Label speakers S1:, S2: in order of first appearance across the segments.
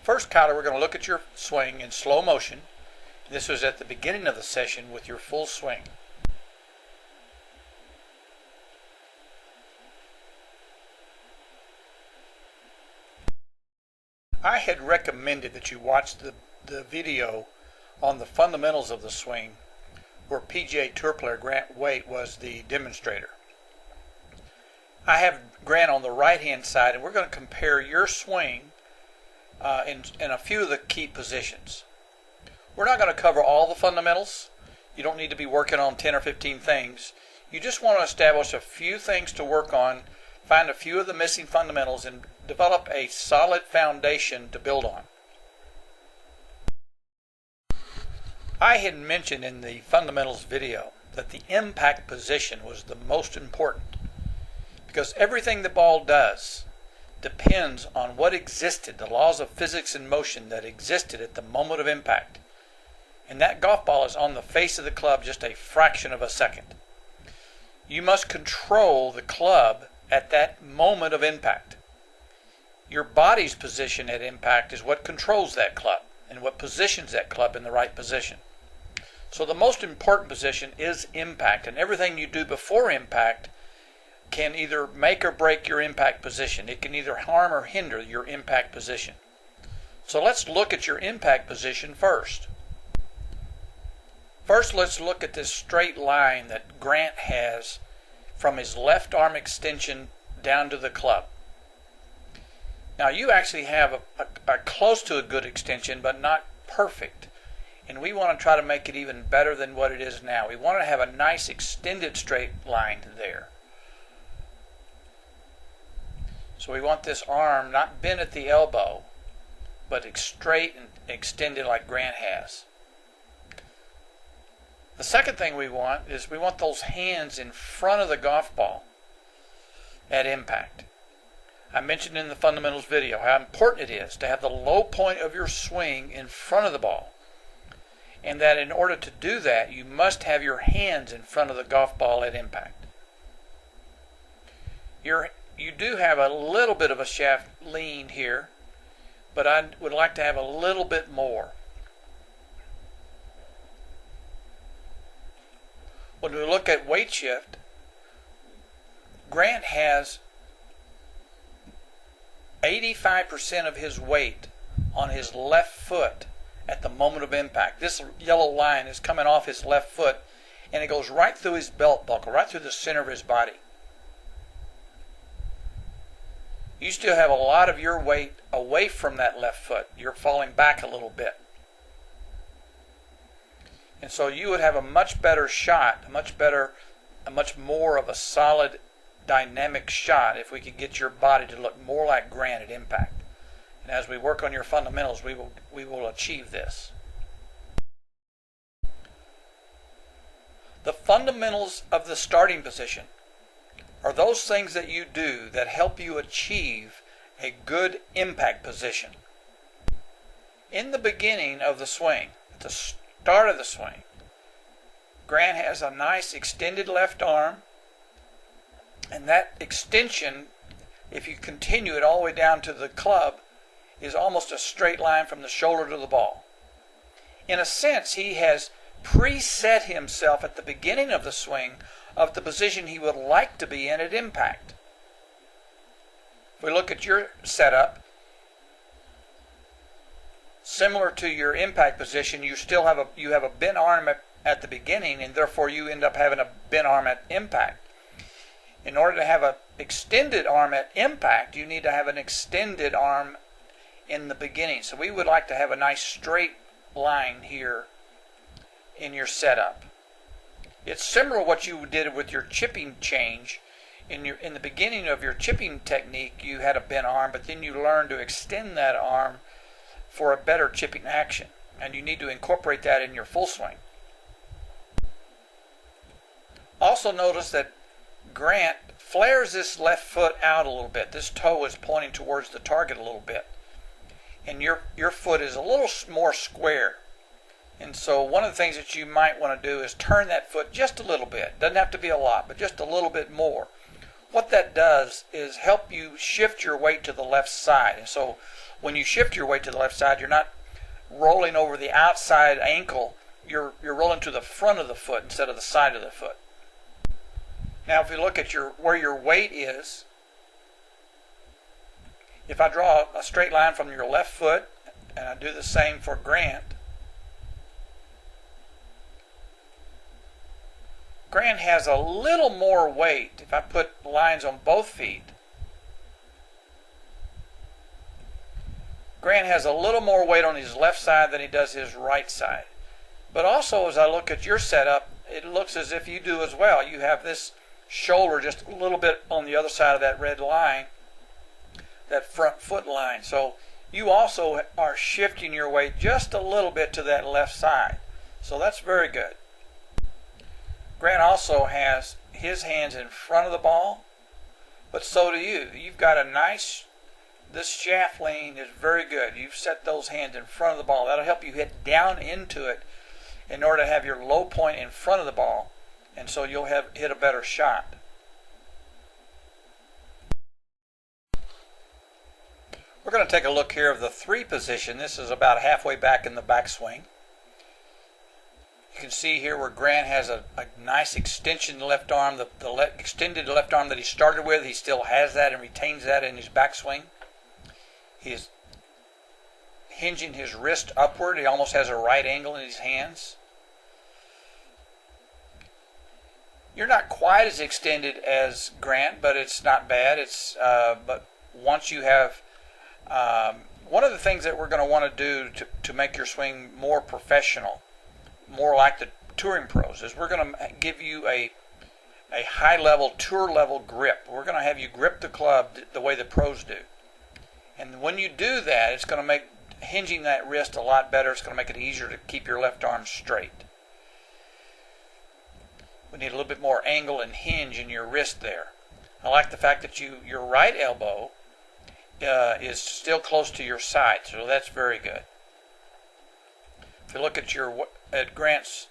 S1: First, Kyler, we're going to look at your swing in slow motion. This was at the beginning of the session with your full swing. I had recommended that you watch the video on the fundamentals of the swing where PGA Tour player Grant Waite was the demonstrator. I have Grant on the right hand side, and we're going to compare your swing in a few of the key positions. We're not going to cover all the fundamentals. You don't need to be working on 10 or 15 things. You just want to establish a few things to work on, find a few of the missing fundamentals, and develop a solid foundation to build on. I had mentioned in the fundamentals video that the impact position was the most important because everything the ball does depends on what existed, the laws of physics and motion that existed at the moment of impact. And that golf ball is on the face of the club just a fraction of a second. You must control the club at that moment of impact. Your body's position at impact is what controls that club and what positions that club in the right position. So the most important position is impact, and everything you do before impact can either make or break your impact position. It can either harm or hinder your impact position. So let's look at your impact position first. First, let's look at this straight line that Grant has from his left arm extension down to the club. Now you actually have a close to a good extension, but not perfect. And we want to try to make it even better than what it is now. We want to have a nice extended straight line there. So we want this arm not bent at the elbow, but straight and extended like Grant has. The second thing we want is we want those hands in front of the golf ball at impact. I mentioned in the fundamentals video how important it is to have the low point of your swing in front of the ball. And that in order to do that, you must have your hands in front of the golf ball at impact. You do have a little bit of a shaft lean here, but I would like to have a little bit more. When we look at weight shift, Grant has 85% of his weight on his left foot at the moment of impact. This yellow line is coming off his left foot, and it goes right through his belt buckle, right through the center of his body. You still have a lot of your weight away from that left foot. You're falling back a little bit. And so you would have a much better shot, a much more of a solid dynamic shot if we could get your body to look more like Grant at impact. And as we work on your fundamentals, we will achieve this. The fundamentals of the starting position are those things that you do that help you achieve a good impact position. In the beginning of the swing, at the start of the swing, Grant has a nice extended left arm, and that extension, if you continue it all the way down to the club, is almost a straight line from the shoulder to the ball. In a sense, he has preset himself at the beginning of the swing of the position he would like to be in at impact. If we look at your setup, similar to your impact position, you have a bent arm at the beginning, and therefore you end up having a bent arm at impact. In order to have an extended arm at impact, you need to have an extended arm in the beginning. So we would like to have a nice straight line here in your setup. It's similar to what you did with your chipping change. In the beginning of your chipping technique, you had a bent arm, but then you learned to extend that arm for a better chipping action. And you need to incorporate that in your full swing. Also notice that Grant flares this left foot out a little bit. This toe is pointing towards the target a little bit. And your foot is a little more square. And so one of the things that you might want to do is turn that foot just a little bit. Doesn't have to be a lot, but just a little bit more. What that does is help you shift your weight to the left side. And so when you shift your weight to the left side, you're not rolling over the outside ankle. You're rolling to the front of the foot instead of the side of the foot. Now, if you look at where your weight is, if I draw a straight line from your left foot, and I do the same for Grant, Grant has a little more weight. If I put lines on both feet, Grant has a little more weight on his left side than he does his right side. But also, as I look at your setup, it looks as if you do as well. You have this shoulder just a little bit on the other side of that red line, that front foot line. So you also are shifting your weight just a little bit to that left side. So that's very good. Grant also has his hands in front of the ball, but so do you. You've got a nice, this shaft lean is very good. You've set those hands in front of the ball. That'll help you hit down into it in order to have your low point in front of the ball, and so you'll hit a better shot. We're going to take a look here of the 3 position. This is about halfway back in the backswing. You can see here where Grant has a nice extension in the left arm. The extended left arm that he started with, he still has that and retains that in his backswing. He's hinging his wrist upward. He almost has a right angle in his hands. You're not quite as extended as Grant, but it's not bad. But once you have one of the things that we're going to want to do to make your swing more professional, more like the touring pros, is we're going to give you a high-level, tour-level grip. We're going to have you grip the club the way the pros do. And when you do that, it's going to make hinging that wrist a lot better. It's going to make it easier to keep your left arm straight. We need a little bit more angle and hinge in your wrist there. I like the fact that your right elbow is still close to your side, so that's very good. If you look at Grant's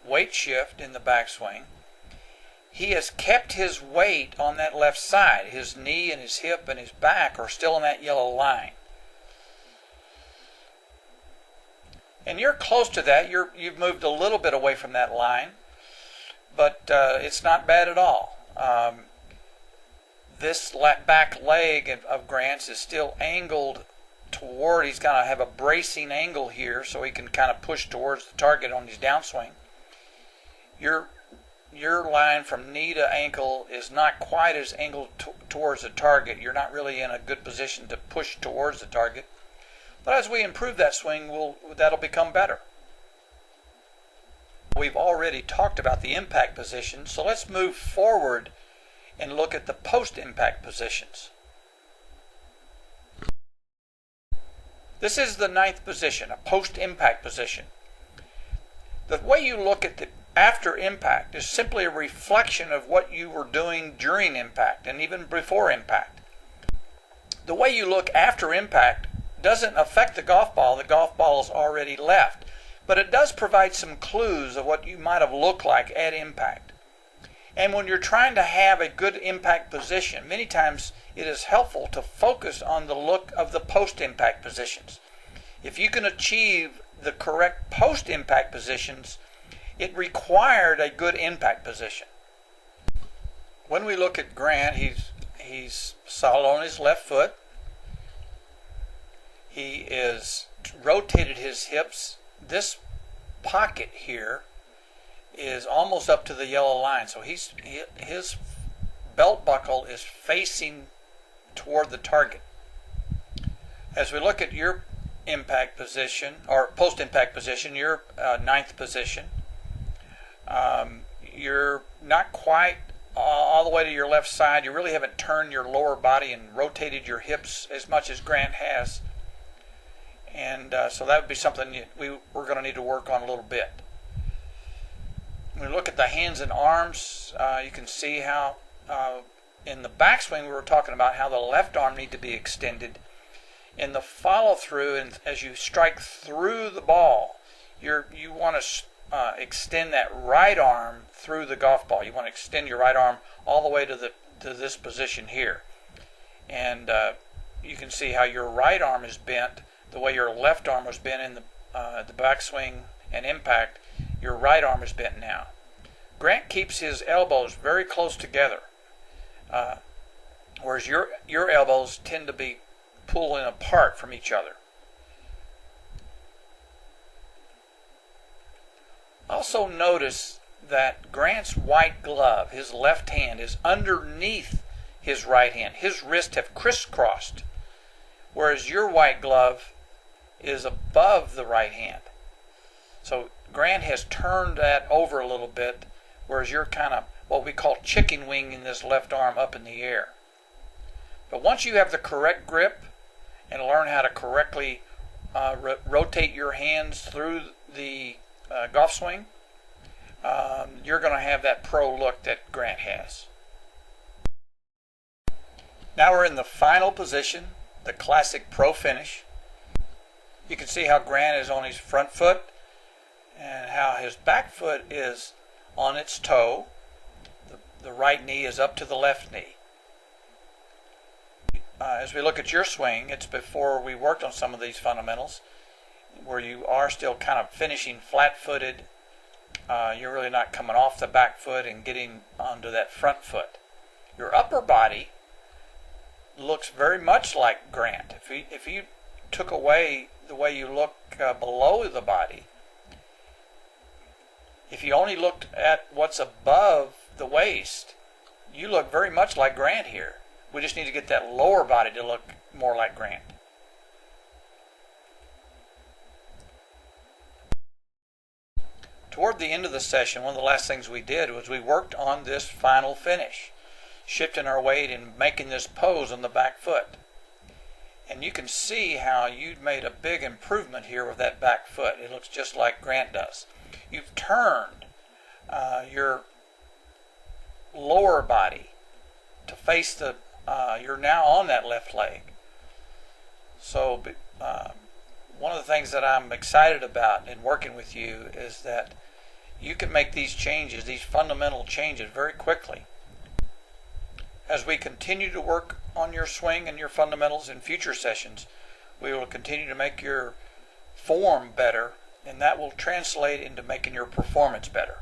S1: weight shift in the backswing, he has kept his weight on that left side. His knee and his hip and his back are still in that yellow line. And you're close to that. You've moved a little bit away from that line, but it's not bad at all. This back leg of Grant's is still angled toward. He's going to have a bracing angle here so he can kind of push towards the target on his downswing. Your line from knee to ankle is not quite as angled towards the target. You're not really in a good position to push towards the target. But as we improve that swing, that'll become better. We've already talked about the impact position, so let's move forward and look at the post-impact positions. This is the 9th position, a post-impact position. The way you look at the after impact is simply a reflection of what you were doing during impact and even before impact. The way you look after impact doesn't affect the golf ball. The golf ball is already left. But it does provide some clues of what you might have looked like at impact. And when you're trying to have a good impact position, many times it is helpful to focus on the look of the post-impact positions. If you can achieve the correct post-impact positions, it required a good impact position. When we look at Grant, he's solid on his left foot. He is rotated his hips. This pocket here is almost up to the yellow line, so his belt buckle is facing toward the target. As we look at your impact position, or post-impact position, your 9th position, you're not quite all the way to your left side. You really haven't turned your lower body and rotated your hips as much as Grant has. And so that would be something we're going to need to work on a little bit. When we look at the hands and arms, you can see how in the backswing we were talking about how the left arm needs to be extended. In the follow-through, and as you strike through the ball, you want to extend that right arm through the golf ball. You want to extend your right arm all the way to this position here. And you can see how your right arm is bent the way your left arm was bent in the backswing and impact. Your right arm is bent now. Grant keeps his elbows very close together, whereas your elbows tend to be pulling apart from each other. Also notice that Grant's white glove, his left hand, is underneath his right hand. His wrists have crisscrossed, whereas your white glove is above the right hand. So Grant has turned that over a little bit, whereas you're kind of what we call chicken winging this left arm up in the air. But once you have the correct grip and learn how to correctly rotate your hands through the golf swing, you're going to have that pro look that Grant has. Now we're in the final position, the classic pro finish. You can see how Grant is on his front foot and how his back foot is on its toe. The right knee is up to the left knee. As we look at your swing, it's before we worked on some of these fundamentals, where you are still kind of finishing flat-footed. You're really not coming off the back foot and getting onto that front foot. Your upper body looks very much like Grant. If you took away the way you look below the body, if you only looked at what's above the waist, you look very much like Grant here. We just need to get that lower body to look more like Grant. Toward the end of the session, one of the last things we did was we worked on this final finish, shifting our weight and making this pose on the back foot. And you can see how you've made a big improvement here with that back foot. It looks just like Grant does. You've turned your lower body to face the, you're now on that left leg. So one of the things that I'm excited about in working with you is that you can make these changes, these fundamental changes, very quickly. As we continue to work on your swing and your fundamentals in future sessions, we will continue to make your form better, and that will translate into making your performance better.